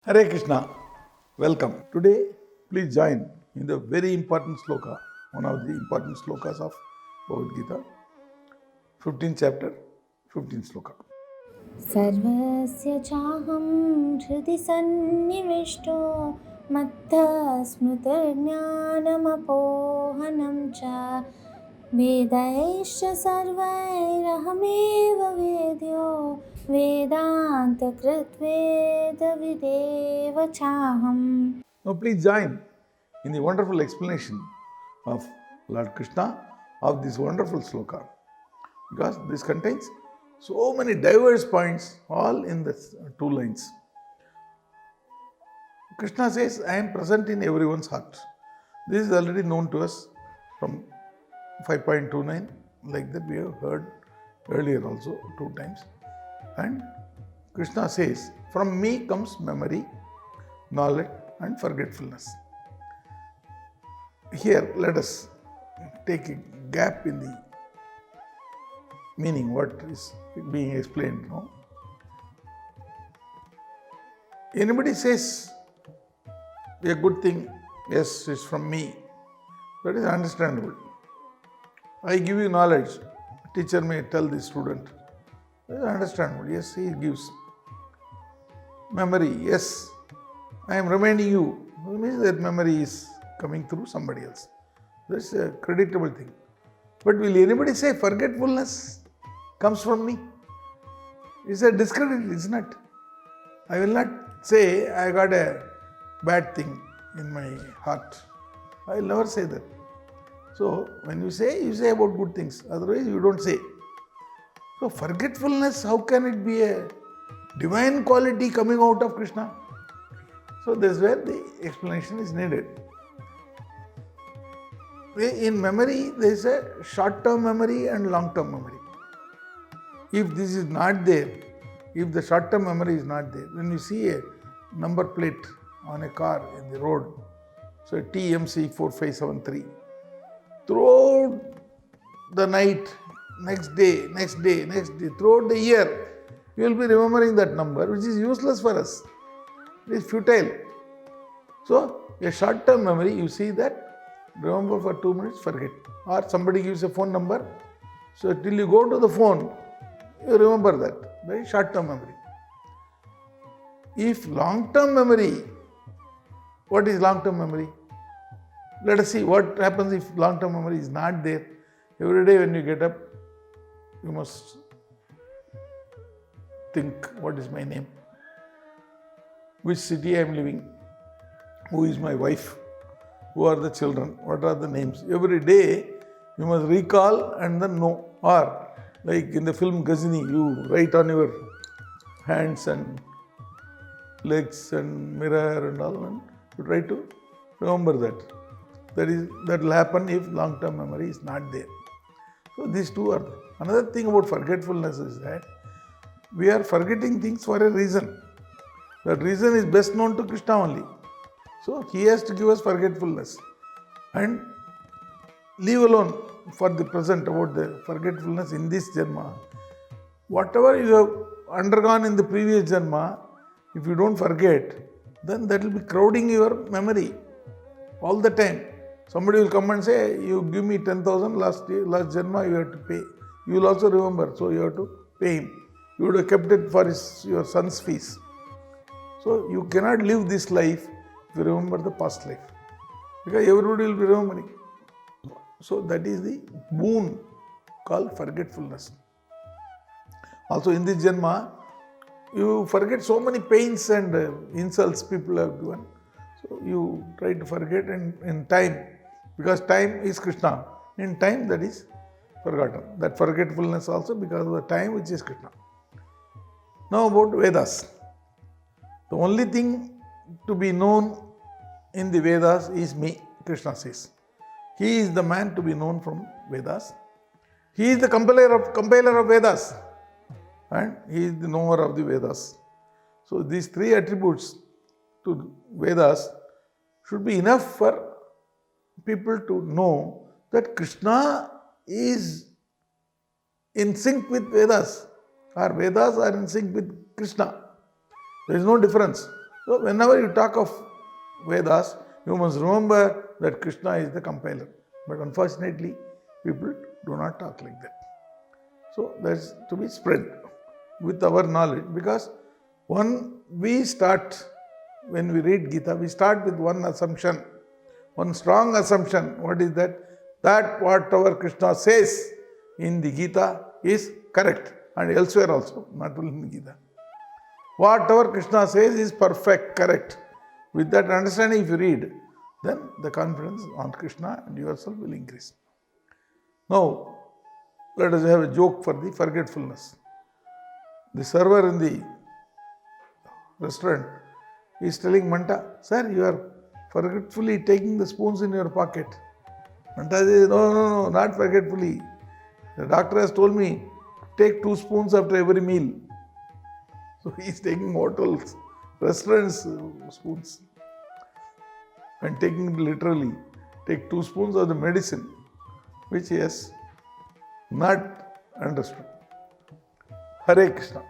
Hare Krishna, welcome. Today, please join in the very important sloka, one of the important slokas of Bhagavad Gita, 15th chapter, 15th sloka. सर्वस्य चाहं हृदि सन्निविष्टो मत्तः स्मृतिर्ज्ञानमपोहनं च वेदैश्च सर्वैरहमेव वेद्यो वेदान्तकृत्वेदविदेव चाहम्. Now, please join in the wonderful explanation of Lord Krishna of this wonderful sloka, because this contains so many diverse points, all in the two lines. Krishna says, I am present in everyone's heart. This is already known to us from 5.29, like that we have heard earlier also 2 times. And Krishna says, from me comes memory, knowledge and forgetfulness. Here, let us take a gap in the meaning, what is being explained now. Anybody says a good thing, yes, it's from me, that is understandable. I give you knowledge, teacher may tell the student, that is understandable, yes, he gives. Memory, yes, I am reminding you, it means that memory is coming through somebody else. That's a creditable thing. But will anybody say forgetfulness comes from me? It's a discredit, it's not. I will not say I got a bad thing in my heart. I will never say that. So when you say about good things, otherwise you don't say. So forgetfulness, how can it be a divine quality coming out of Krishna? So this is where the explanation is needed. In memory, there is a short-term memory and long-term memory. If this is not there, if the short-term memory is not there, when you see a number plate on a car in the road, so TMC 4573, throughout the night, next day, throughout the year, you will be remembering that number, which is useless for us. It is futile. So, a short-term memory, you see that, remember for 2 minutes, forget. Or somebody gives a phone number, so till you go to the phone, you remember that. That is short-term memory. If long-term memory, what is long-term memory? Let us see what happens if long-term memory is not there. Every day when you get up, you must think, what is my name? Which city I am living? Who is my wife? Who are the children? What are the names? Every day you must recall and then know. Or like in the film Ghazini, you write on your hands and legs and mirror and all, and you try to remember that. That will happen if long-term memory is not there. So these two are. Another thing about forgetfulness is that we are forgetting things for a reason. That reason is best known to Krishna only. So he has to give us forgetfulness. And leave alone for the present about the forgetfulness in this Janma. Whatever you have undergone in the previous Janma, if you don't forget, then that will be crowding your memory all the time. Somebody will come and say, you give me 10,000 last Janma, you have to pay. You will also remember, so you have to pay him. You would have kept it for your son's fees. So you cannot live this life if you remember the past life, because everybody will be remembering. So that is the boon called forgetfulness. Also in this Janma, you forget so many pains and insults people have given. So you try to forget in time, because time is Krishna. In time that is forgotten. That forgetfulness also because of the time which is Krishna. Now about Vedas. The only thing to be known in the Vedas is me, Krishna says. He is the man to be known from Vedas. He is the compiler of Vedas. And he is the knower of the Vedas. So these 3 attributes to Vedas should be enough for people to know that Krishna is in sync with Vedas, or Vedas are in sync with Krishna. There is no difference. So whenever you talk of Vedas, you must remember that Krishna is the compiler. But unfortunately, people do not talk like that. So that's to be spread with our knowledge, because when we read Gita, we start with one assumption, one strong assumption. What is that? That whatever Krishna says in the Gita is correct, and elsewhere also, not only in Gita. Whatever Krishna says is perfect, correct. With that understanding, if you read, then the confidence on Krishna and yourself will increase. Now, let us have a joke for the forgetfulness. The server in the restaurant is telling Manta, "Sir, you are forgetfully taking the spoons in your pocket." Manta says, No, not forgetfully. The doctor has told me, take 2 spoons after every meal. So he is taking hotels, restaurants' spoons, and taking literally, take 2 spoons of the medicine, which he has not understood. Hare Krishna.